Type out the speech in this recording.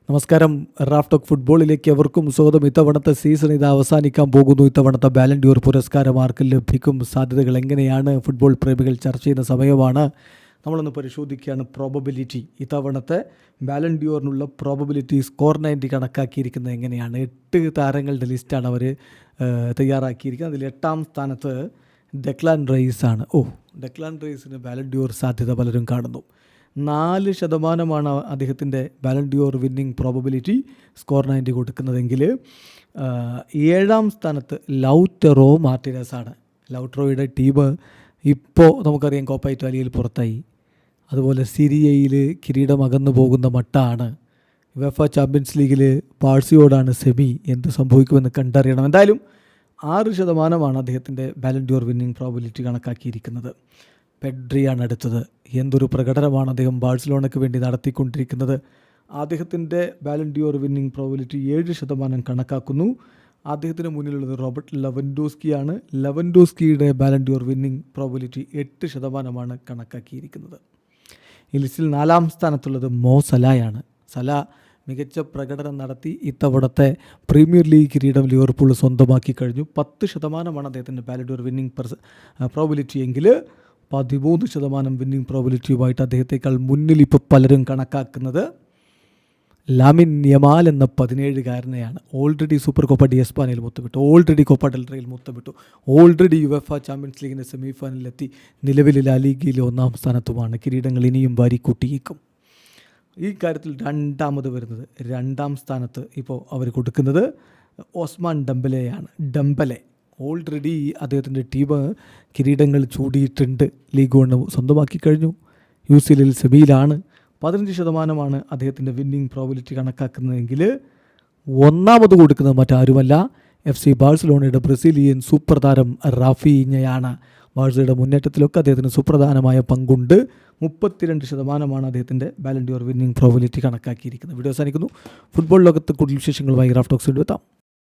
നമസ്കാരം. Raf talk ഫുട്ബോളിലേക്ക് എവർക്കും സ്വാഗതം. ഇത്തവണത്തെ സീസൺ ഇത് അവസാനിക്കാൻ പോകുന്നു. ഇത്തവണത്തെ ബാലൻ ഡി ഓർ പുരസ്കാരം ആർക്ക് ലഭിക്കും, സാധ്യതകൾ എങ്ങനെയാണ്, ഫുട്ബോൾ പ്രേമികൾ ചർച്ച ചെയ്യുന്ന സമയമാണ്. നമ്മളൊന്ന് പരിശോധിക്കുകയാണ് പ്രോബബിലിറ്റി. ഇത്തവണത്തെ ബാലൻ ഡി ഓറിനുള്ള പ്രോബബിലിറ്റി സ്കോർ 90 കണക്കാക്കിയിരിക്കുന്നത് എങ്ങനെയാണ്. 8 താരങ്ങളുടെ ലിസ്റ്റാണ് അവർ തയ്യാറാക്കിയിരിക്കുന്നത്. അതിൽ 8ാം സ്ഥാനത്ത് ഡെക്ലാൻ റൈസാണ്. ഡെക്ലാൻ റൈസിന് ബാലൻ ഡി ഓർ സാധ്യത പലരും കാണുന്നു. 4% അദ്ദേഹത്തിൻ്റെ Ballon d'Or winning probability score 90 കൊടുക്കുന്നതെങ്കിൽ 7ാം സ്ഥാനത്ത് ലൗറ്ററോ മാർട്ടിനസാണ്. ലൗറ്ററോയുടെ ടീം ഇപ്പോൾ നമുക്കറിയാം കോപ്പ ഇറ്റാലിയയിൽ പുറത്തായി. അതുപോലെ സിരിയയിൽ കിരീടം അകന്നു പോകുന്ന മട്ടാണ്. യുവേഫ ചാമ്പ്യൻസ് ലീഗിൽ ബാഴ്സയോടാണ് സെമി. എന്ത് സംഭവിക്കുമെന്ന് കണ്ടറിയണം. എന്തായാലും 6% അദ്ദേഹത്തിൻ്റെ Ballon d'Or winning probability കണക്കാക്കിയിരിക്കുന്നത്. പെഡ്രിയാണ് അടുത്തത്. എന്തൊരു പ്രകടനമാണ് അദ്ദേഹം ബാഴ്സലോണയ്ക്ക് വേണ്ടി നടത്തിക്കൊണ്ടിരിക്കുന്നത്. അദ്ദേഹത്തിൻ്റെ Ballon d'Or winning probability 7% കണക്കാക്കുന്നു. അദ്ദേഹത്തിന് മുന്നിലുള്ളത് റോബർട്ട് ലെവൻഡോസ്കിയാണ്. ലെവൻഡോസ്കിയുടെ Ballon d'Or winning probability 8% കണക്കാക്കിയിരിക്കുന്നത്. ഈ ലിസ്റ്റിൽ 4ാം സ്ഥാനത്തുള്ളത് മോ സലായാണ്. സല മികച്ച പ്രകടനം നടത്തി ഇത്തവണത്തെ പ്രീമിയർ ലീഗ് കിരീടം ലിവർപൂൾ സ്വന്തമാക്കി കഴിഞ്ഞു. 10% അദ്ദേഹത്തിൻ്റെ Ballon d'Or winning probability എങ്കിൽ 13% വിന്നിംഗ് പ്രോബബിലിറ്റിയുമായിട്ട് അദ്ദേഹത്തെക്കാൾ മുന്നിൽ ഇപ്പോൾ പലരും കണക്കാക്കുന്നത് ലാമിൻ യമാൽ എന്ന 17-കാരനെയാണ്. ഓൾറെഡി സൂപ്പർ കോപ്പ ഡി എസ്പാനയിൽ മുത്തമിട്ടു, ഓൾറെഡി കോപ്പ ഡെൽ റേയിൽ മുത്തമിട്ടു, ഓൾറെഡി യുവേഫ ചാമ്പ്യൻസ് ലീഗിൻ്റെ സെമിഫൈനലിലെത്തി. നിലവിൽ ലാ ലീഗയിൽ 1ാം സ്ഥാനത്തുമാണ്. കിരീടങ്ങൾ ഇനിയും വാരിക്കൂട്ടിയേക്കും. ഈ കാര്യത്തിൽ 2ാമത് വരുന്നത്, 2ാം സ്ഥാനത്ത് ഇപ്പോൾ അവർ കൊടുക്കുന്നത് ഓസ്മാൻ ഡംബലെയാണ്. ഡംബലെ ഓൾറെഡി അദ്ദേഹത്തിൻ്റെ ടീം കിരീടങ്ങൾ ചൂടിയിട്ടുണ്ട്. ലീഗ് 1 സ്വന്തമാക്കി കഴിഞ്ഞു. UCL സെമിയിലാണ്. 15% അദ്ദേഹത്തിൻ്റെ വിന്നിംഗ് പ്രോബബിലിറ്റി കണക്കാക്കുന്നതെങ്കിൽ 1ാമത് കൊടുക്കുന്നത് മറ്റാരുമല്ല, FC ബാഴ്സലോണയുടെ ബ്രസീലിയൻ സൂപ്പർ താരം റാഫീഞ്ഞയാണ്. ബാഴ്സയുടെ മുന്നേറ്റത്തിലൊക്കെ അദ്ദേഹത്തിന് സുപ്രധാനമായ പങ്കുണ്ട്. 32% അദ്ദേഹത്തിൻ്റെ Ballon d'Or winning probability കണക്കാക്കിയിരിക്കുന്നത്. വീഡിയോ അവസാനിക്കുന്നു. ഫുട്ബോൾ ലോകത്ത് കൂടുതൽ വിശേഷങ്ങളുമായി റാഫ് ടോക്സ് എത്താം.